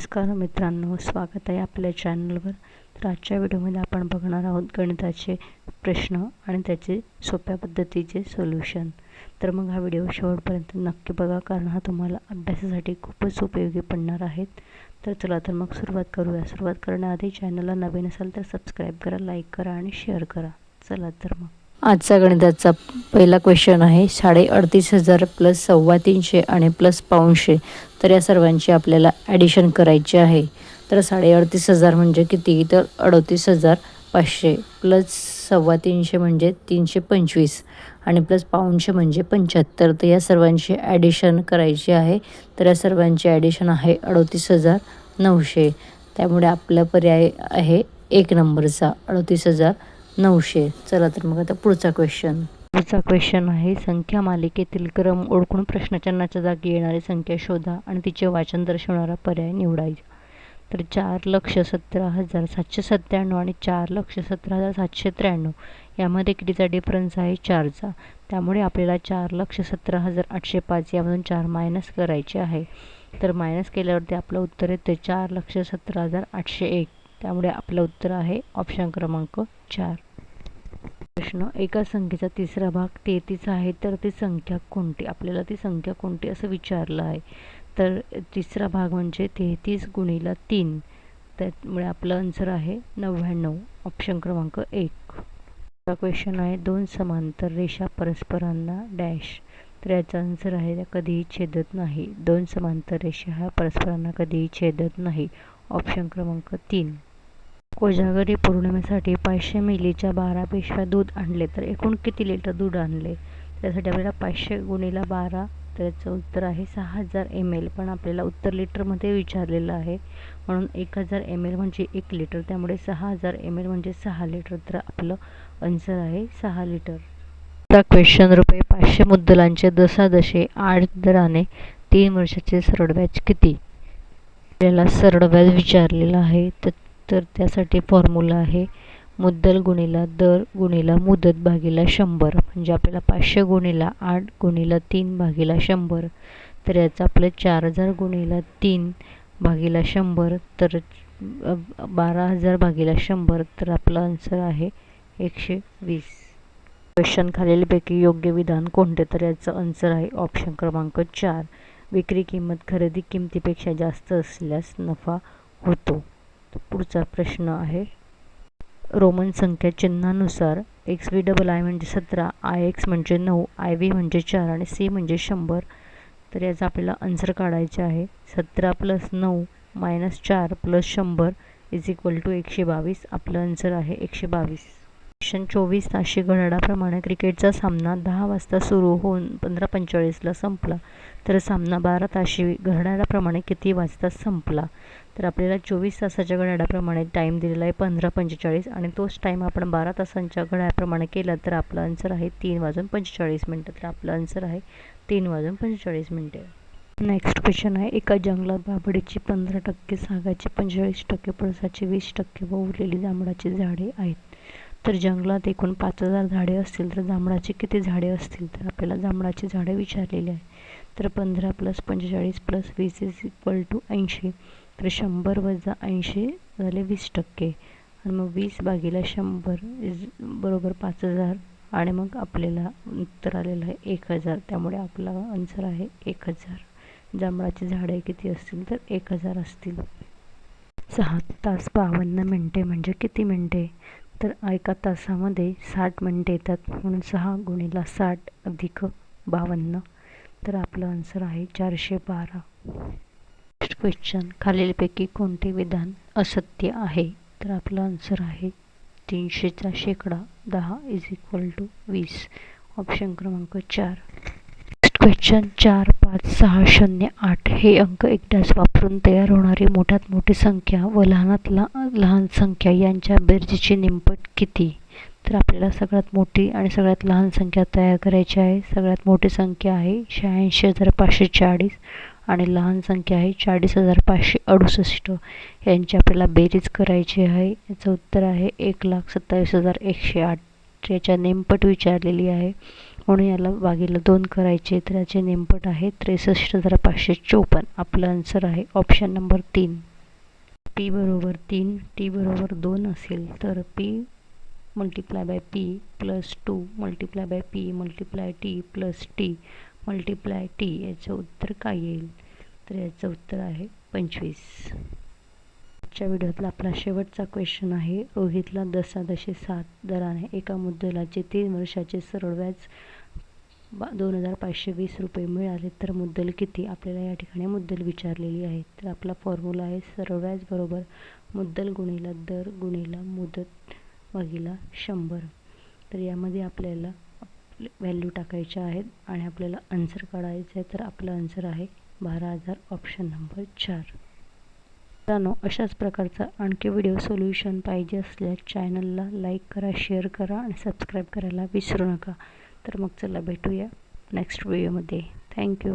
नमस्कार मित्रांनो, स्वागत आहे आपल्या चॅनलवर. तर आजच्या व्हिडिओमध्ये आपण बघणार आहोत गणिताचे प्रश्न आणि त्याचे सोप्या पद्धतीचे सोल्युशन. तर मग हा व्हिडिओ शेवटपर्यंत नक्की बघा, कारण हा तुम्हाला अभ्यासासाठी खूपच उपयोगी पडणार आहेत. तर चला तर मग सुरुवात करूया. सुरुवात करण्याआधी चॅनलला नवीन असाल तर सबस्क्राईब करा, लाईक करा आणि शेअर करा. चला तर मग आजचा गणिताचा पहिला क्वेश्चन आहे 38,500 प्लस 325 आणि प्लस 500. तर या सर्वांची आपल्याला ॲडिशन करायची आहे. तर 38,500 म्हणजे किती, तर 38,500 प्लस 325 म्हणजे 325 आणि प्लस 500 म्हणजे 75. तर या सर्वांची ॲडिशन करायची आहे. तर या सर्वांची ॲडिशन आहे 38,900. त्यामुळे आपला पर्याय आहे 1 नंबरचा 38,900. चला तर मग आता पुढचा क्वेश्चन आहे संख्या मालिकेतील क्रम ओळखून प्रश्नचिन्हाच्या जागी येणारी संख्या शोधा आणि तिचे वाचन दर्शवणारा पर्याय निवडायचा. तर 4,17,797 आणि 4,17,793 यामध्ये कितीचा डिफरन्स आहे? 4चा. त्यामुळे आपल्याला 4,17,805 यामधून 4 मायनस करायचे आहे. तर मायनस केल्यावरती आपलं उत्तर येते 4,17,801. त्यामुळे आपलं उत्तर आहे ऑप्शन क्रमांक 4. प्रश्न, एका संख्येचा तिसरा भाग 33 आहे तर ती संख्या कोणती? आपल्याला ती संख्या कोणती असं विचारलं आहे. तर तिसरा भाग म्हणजे 33 गुणिले 3. त्यामुळे आपलं आन्सर आहे 99, ऑप्शन क्रमांक 1. क्वेश्चन आहे 2 समांतर रेषा परस्परांना डॅश. तर याचा आन्सर आहे त्या कधीही छेदत नाही. 2 समांतर रेषा ह्या परस्परांना कधीही छेदत नाही, ऑप्शन क्रमांक 3. कोजागरी पौर्णिमेसाठी 500 मिलीच्या 12 पिशव्या दूध आणले तर एकूण किती लिटर दूध आणले? त्यासाठी आपल्याला 500 गुणिले 12, तर याचं उत्तर आहे 6000 ml. पण आपल्याला उत्तर लिटरमध्ये विचारलेलं आहे, म्हणून 1000 ml म्हणजे 1 लिटर. त्यामुळे 6000 ml म्हणजे 6 लिटर. तर आपलं आन्सर आहे 6 लिटर. क्वेश्चन, रुपये 500 मुद्दलांचे दशादशे 8 दराने 3 वर्षाचे सरळ व्याज किती? आपल्याला सरळ व्याज विचारलेलं आहे. तर त्यासाठी फॉर्म्युला आहे मुद्दल गुणिला दर गुणिला मुदत भागिला 100. म्हणजे आपल्याला 500 गुणिला 8 गुणिला 3 भागिला 100. तर याचं आपलं 4000 गुणिला 3 भागिला 100, तर 12,000 भागिला 100. तर आपलं आन्सर आहे 120. क्वेश्चन, खालीलपैकी योग्य विधान कोणते? तर याचं आन्सर आहे ऑप्शन क्रमांक 4. विक्री किंमत खरेदी किमतीपेक्षा जास्त असल्यास नफा होतो. पुढचा प्रश्न आहे रोमन संख्या चिन्हानुसार XVII म्हणजे 17, IX म्हणजे 9, IV म्हणजे 4 आणि C म्हणजे 100. तर याचा आपल्याला आन्सर काढायचे आहे. 17 + 9 - 4 + 100 = 122. आपलं आन्सर आहे 122. क्वेश्चन, 24 ताशी घड्याळाप्रमाणे क्रिकेटचा सामना 10 वाजता सुरू होऊन 15:45ला संपला तर सामना 12 ताशी घड्याळाप्रमाणे किती वाजता संपला? तर आपल्याला 24 तासाच्या घड्याळाप्रमाणे टाईम दिलेला आहे 15:45 आणि तोच टाईम आपण 12 तासांच्या घड्याळाप्रमाणे केला तर आपला आन्सर आहे 3:45. तर आपलं आन्सर आहे 3:45. नेक्स्ट क्वेश्चन आहे एका जंगलात बाभळीची 15%, सागाची 45%, पळसाची 20% व उरलेली जांभळाची झाडे आहेत. तर जंगलात एकूण 5000 झाडे असतील तर जांभळाची किती झाडे असतील? तर आपल्याला जांभळाची झाडे विचारलेली आहे. तर 15 + 45 + 20 = 80. तर 100 - 80 झाले 20%. आणि मग 20/100 बरोबर 5000 आणि मग आपल्याला उत्तर आलेलं आहे 1000. त्यामुळे आपला आन्सर आहे 1000. जांभळाची झाडे किती असतील? तर 1000 असतील. 6 तास 52 मिनिटे म्हणजे किती मिनिटे? तर एका तासामध्ये 60 मिनिटे येतात, म्हणून 6 गुणिले 60 अधिक 52. तर आपलं आन्सर आहे 412. नेक्स्ट क्वेश्चन, खालीलपैकी कोणते विधान असत्य आहे? तर आपलं आन्सर आहे 300चा शेकडा 10 = 20, ऑप्शन क्रमांक 4. नेक्स्ट क्वेश्चन, 4, 5, 6, 0, 8 हे अंक एकदाच वापरून तयार होणारी मोठ्यात मोठी संख्या व लहानात लहान संख्या यांच्या बेरजेची निमपट किती? तर आपल्याला सगळ्यात मोठी आणि सगळ्यात लहान संख्या तयार करायची आहे. सगळ्यात मोठी संख्या आहे 86,540 आणि लहान संख्या आहे 40,568. यांची आपल्याला बेरीज करायची आहे. याचं उत्तर आहे 1,27,108. याच्या नेमपट विचारलेली आहे, म्हणून याला भागीला 2 करायचे. तर याचे नेमपट आहे 63,554. आपलं आन्सर आहे ऑप्शन नंबर 3. पी बरोबर 3 टी बरोबर 2 असेल तर P multiply by P plus 2 multiply by P multiply T plus T multiply T याचं उत्तर काय येईल? तर याचं उत्तर आहे 25. आजच्या व्हिडिओतला आपला शेवटचा क्वेश्चन आहे. रोहितला 10.7 दराने एका मुद्दलाचे 3 वर्षाचे सरळ व्याज 2,520 रुपये मिळाले तर मुद्दल किती? आपल्याला या ठिकाणी मुद्दल विचारलेली आहे. तर आपला फॉर्म्युला आहे सरळ व्याज बरोबर मुद्दल गुणिला दर गुणिला मुदत भागिला 100. तर यामध्ये आपल्याला व्हॅल्यू टाकायच्या आहेत आणि आपल्याला आन्सर काढायचं आहे. तर आपलं आन्सर आहे 12,000, ऑप्शन नंबर 4. मित्रांनो, अशाच प्रकारचा आणखी व्हिडिओ सोल्युशन पाहिजे असल्यास चॅनलला लाईक करा, शेअर करा आणि सबस्क्राईब करायला विसरू नका. तर मग चला भेटूया नेक्स्ट व्हिडिओमध्ये. थँक्यू.